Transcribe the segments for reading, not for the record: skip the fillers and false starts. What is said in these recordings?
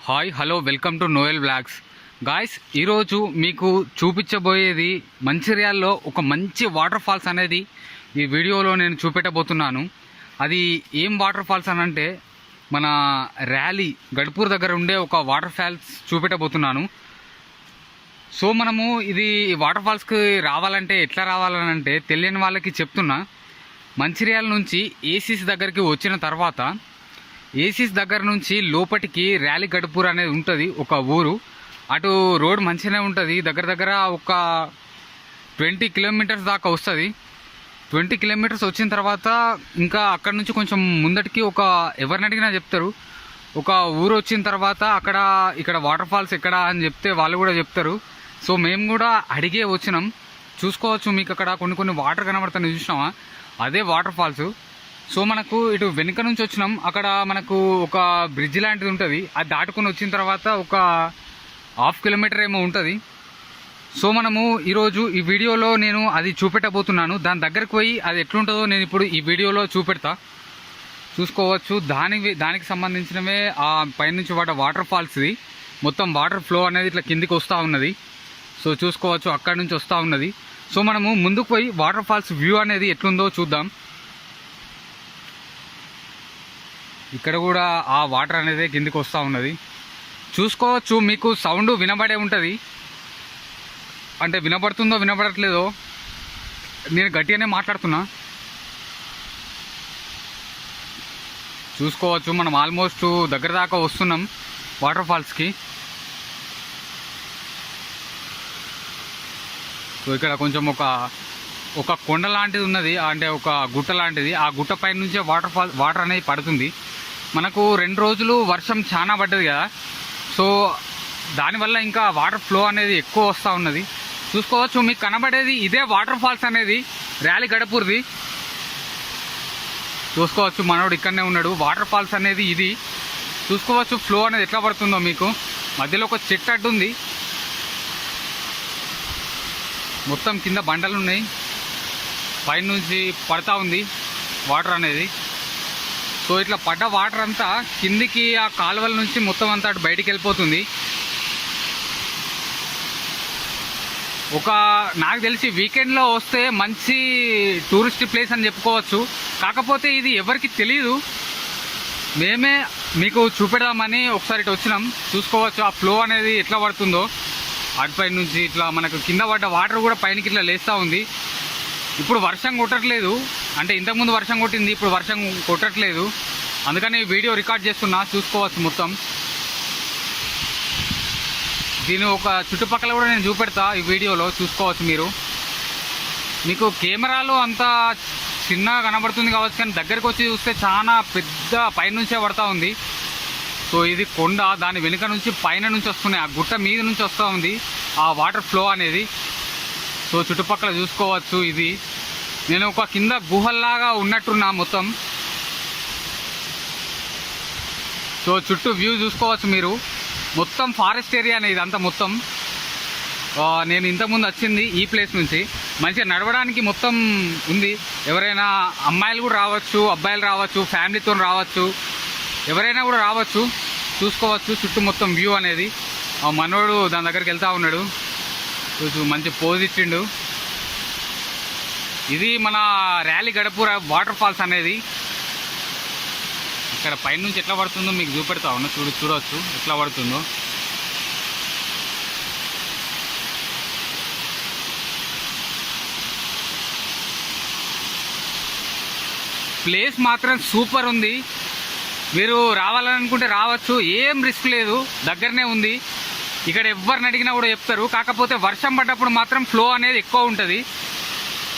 Hi hello welcome to Noel blogs. Guys, ఈరోజు మీకు చూపించబోయేది మంచిర్యాలలో ఒక మంచి వాటర్ ఫాల్స్ అనేది ఈ వీడియోలో నేను చూపెట్టబోతున్నాను. అది ఏం వాటర్ ఫాల్స్ అని అంటే మన ర్యాలీ గడ్పూర్ దగ్గర ఉండే ఒక వాటర్ ఫాల్స్ చూపెట్టబోతున్నాను. సో మనము ఇది వాటర్ ఫాల్స్కి రావాలంటే ఎట్లా రావాలని అంటే తెలియని వాళ్ళకి చెప్తున్నా. మంచిర్యాల నుంచి ఏసీస్ దగ్గరికి వచ్చిన తర్వాత ఏసీస్ దగ్గర నుంచి లోపటికి ర్యాలీ గడ్పూర్ అనేది ఉంటుంది, ఒక ఊరు. అటు రోడ్ మంచిగానే ఉంటుంది, దగ్గర దగ్గర ఒక 20 కిలోమీటర్స్ దాకా వస్తుంది. 20 కిలోమీటర్స్ వచ్చిన తర్వాత ఇంకా అక్కడ నుంచి కొంచెం ముందటికి ఎవరిని అడిగినా చెప్తారు. ఒక ఊరు వచ్చిన తర్వాత ఇక్కడ వాటర్ ఫాల్స్ ఎక్కడ అని చెప్తే వాళ్ళు కూడా చెప్తారు. సో మేము కూడా అడిగే వచ్చినాం. చూసుకోవచ్చు, మీకు అక్కడ కొన్ని వాటర్ కనబడుతున్నాయి, చూసినామా? అదే వాటర్ ఫాల్స్. సో మనకు ఇటు వెనుక నుంచి వచ్చినాం. అక్కడ మనకు ఒక బ్రిడ్జ్ లాంటిది ఉంటుంది, అది దాటుకొని వచ్చిన తర్వాత ఒక 1/2 కిలోమీటర్ ఏమో ఉంటుంది. సో మనము ఈరోజు ఈ వీడియోలో నేను అది చూపెట్టబోతున్నాను. దాని దగ్గరికి పోయి అది ఎట్లుంటుందో నేను ఇప్పుడు ఈ వీడియోలో చూపెడతా. చూసుకోవచ్చు, దానికి సంబంధించినవే ఆ పైనుంచి వాటర్ ఫాల్స్ది. మొత్తం వాటర్ ఫ్లో అనేది ఇట్లా కిందికి వస్తూ ఉన్నది. సో చూసుకోవచ్చు, అక్కడి నుంచి వస్తూ ఉన్నది. సో మనము ముందుకు పోయి వాటర్ ఫాల్స్ వ్యూ అనేది ఎట్లుందో చూద్దాం. ఇక్కడ కూడా ఆ వాటర్ అనేది కిందికి వస్తూ ఉన్నది. చూసుకోవచ్చు, మీకు సౌండ్ వినబడే ఉంటుంది. అంటే వినబడుతుందో వినబడట్లేదో, నేను గట్టిగానే మాట్లాడుతున్నా. చూసుకోవచ్చు, మనం ఆల్మోస్ట్ దగ్గర దాకా వస్తున్నాం వాటర్ ఫాల్స్కి. సో ఇక్కడ కొంచెం ఒక కొండ లాంటిది ఉన్నది, అంటే ఒక గుట్ట లాంటిది. ఆ గుట్ట పైన నుంచే వాటర్ అనేది పడుతుంది. మనకు 2 రోజులు వర్షం చాలా పడ్డది కదా, సో దానివల్ల ఇంకా వాటర్ ఫ్లో అనేది ఎక్కువ వస్తూ ఉన్నది. చూసుకోవచ్చు, మీకు కనబడేది ఇదే వాటర్ ఫాల్స్ అనేది ర్యాలీ గడ్పూర్ది. చూసుకోవచ్చు, మనోడు ఇక్కడనే ఉన్నాడు. వాటర్ ఫాల్స్ అనేది ఇది. చూసుకోవచ్చు ఫ్లో అనేది ఎట్లా పడుతుందో. మీకు మధ్యలో ఒక చెట్టు అడ్డు ఉంది, మొత్తం కింద బండలు ఉన్నాయి, పైనుంచి పడతా ఉంది వాటర్ అనేది. సో ఇట్లా పడ్డ వాటర్ అంతా కిందికి ఆ కాలువల నుంచి మొత్తం అంతా అటు బయటికి వెళ్ళిపోతుంది. నాకు తెలిసి వీకెండ్లో వస్తే మంచి టూరిస్ట్ ప్లేస్ అని చెప్పుకోవచ్చు. కాకపోతే ఇది ఎవరికి తెలియదు, మేమే మీకు చూపెడదామని ఒకసారి ఇటు వచ్చినాం. చూసుకోవచ్చు ఆ ఫ్లో అనేది ఎట్లా పడుతుందో. అటుపై నుంచి ఇట్లా మనకు కింద పడ్డ వాటర్ కూడా పైనకి ఇట్లా లేస్తూ ఉంది. ఇప్పుడు వర్షం కొట్టట్లేదు, అంటే ఇంతకుముందు వర్షం కొట్టింది, ఇప్పుడు వర్షం కొట్టట్లేదు. అందుకని వీడియో రికార్డ్ చేస్తున్నా. చూసుకోవచ్చు మొత్తం దీని ఒక చుట్టుపక్కల కూడా నేను చూపెడతా ఈ వీడియోలో. చూసుకోవచ్చు మీకు కెమెరాలో అంత చిన్నగా కనబడుతుంది కావచ్చు, కానీ దగ్గరికి వచ్చి చూస్తే చాలా పెద్ద పైనుంచే పడతా ఉంది. సో ఇది కొండ, దాని వెనుక నుంచి పైన నుంచి వస్తున్నాయి, ఆ గుట్ట మీద నుంచి వస్తూ ఉంది ఆ వాటర్ ఫ్లో అనేది. సో చుట్టుపక్కల చూసుకోవచ్చు, ఇది నేను ఒక కింద గుహల్లాగా ఉన్నట్టున్నా మొత్తం. సో చుట్టూ వ్యూ చూసుకోవచ్చు మీరు, మొత్తం ఫారెస్ట్ ఏరియా అనేది ఇదంతా మొత్తం. నేను ఇంతకుముందు వచ్చింది ఈ ప్లేస్ నుంచి. మంచిగా నడవడానికి మొత్తం ఉంది. ఎవరైనా అమ్మాయిలు కూడా రావచ్చు, అబ్బాయిలు రావచ్చు, ఫ్యామిలీతో రావచ్చు, ఎవరైనా కూడా రావచ్చు. చూసుకోవచ్చు చుట్టూ మొత్తం వ్యూ అనేది. ఆ మనోడు దాని దగ్గరికి వెళ్తూ ఉన్నాడు, మంచి పోజ్ ఇచ్చిండు. ఇది మన ర్యాలీ గడ్పూర్ వాటర్ ఫాల్స్ అనేది. ఇక్కడ పైనుంచి ఎట్లా పడుతుందో మీకు చూపెడతా ఉన్నా, చూడవచ్చు ఎట్లా పడుతుందో. ప్లేస్ మాత్రం సూపర్ ఉంది. మీరు రావాలనుకుంటే రావచ్చు, ఏం రిస్క్ లేదు, దగ్గరనే ఉంది. ఇక్కడ ఎవరిని అడిగినా కూడా చెప్తారు. కాకపోతే వర్షం పడ్డప్పుడు మాత్రం ఫ్లో అనేది ఎక్కువ ఉంటుంది.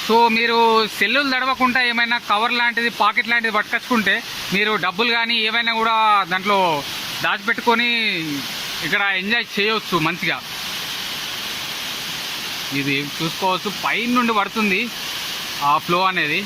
సో మీరు సెల్లులు తడవకుండా ఏమైనా కవర్ లాంటిది, పాకెట్ లాంటిది పట్టుకొచ్చుకుంటే మీరు డబ్బులు కానీ ఏమైనా కూడా దాంట్లో దాచిపెట్టుకొని ఇక్కడ ఎంజాయ్ చేయవచ్చు మంచిగా. ఇది చూసుకోవచ్చు, పైన నుండి పడుతుంది ఆ ఫ్లో అనేది.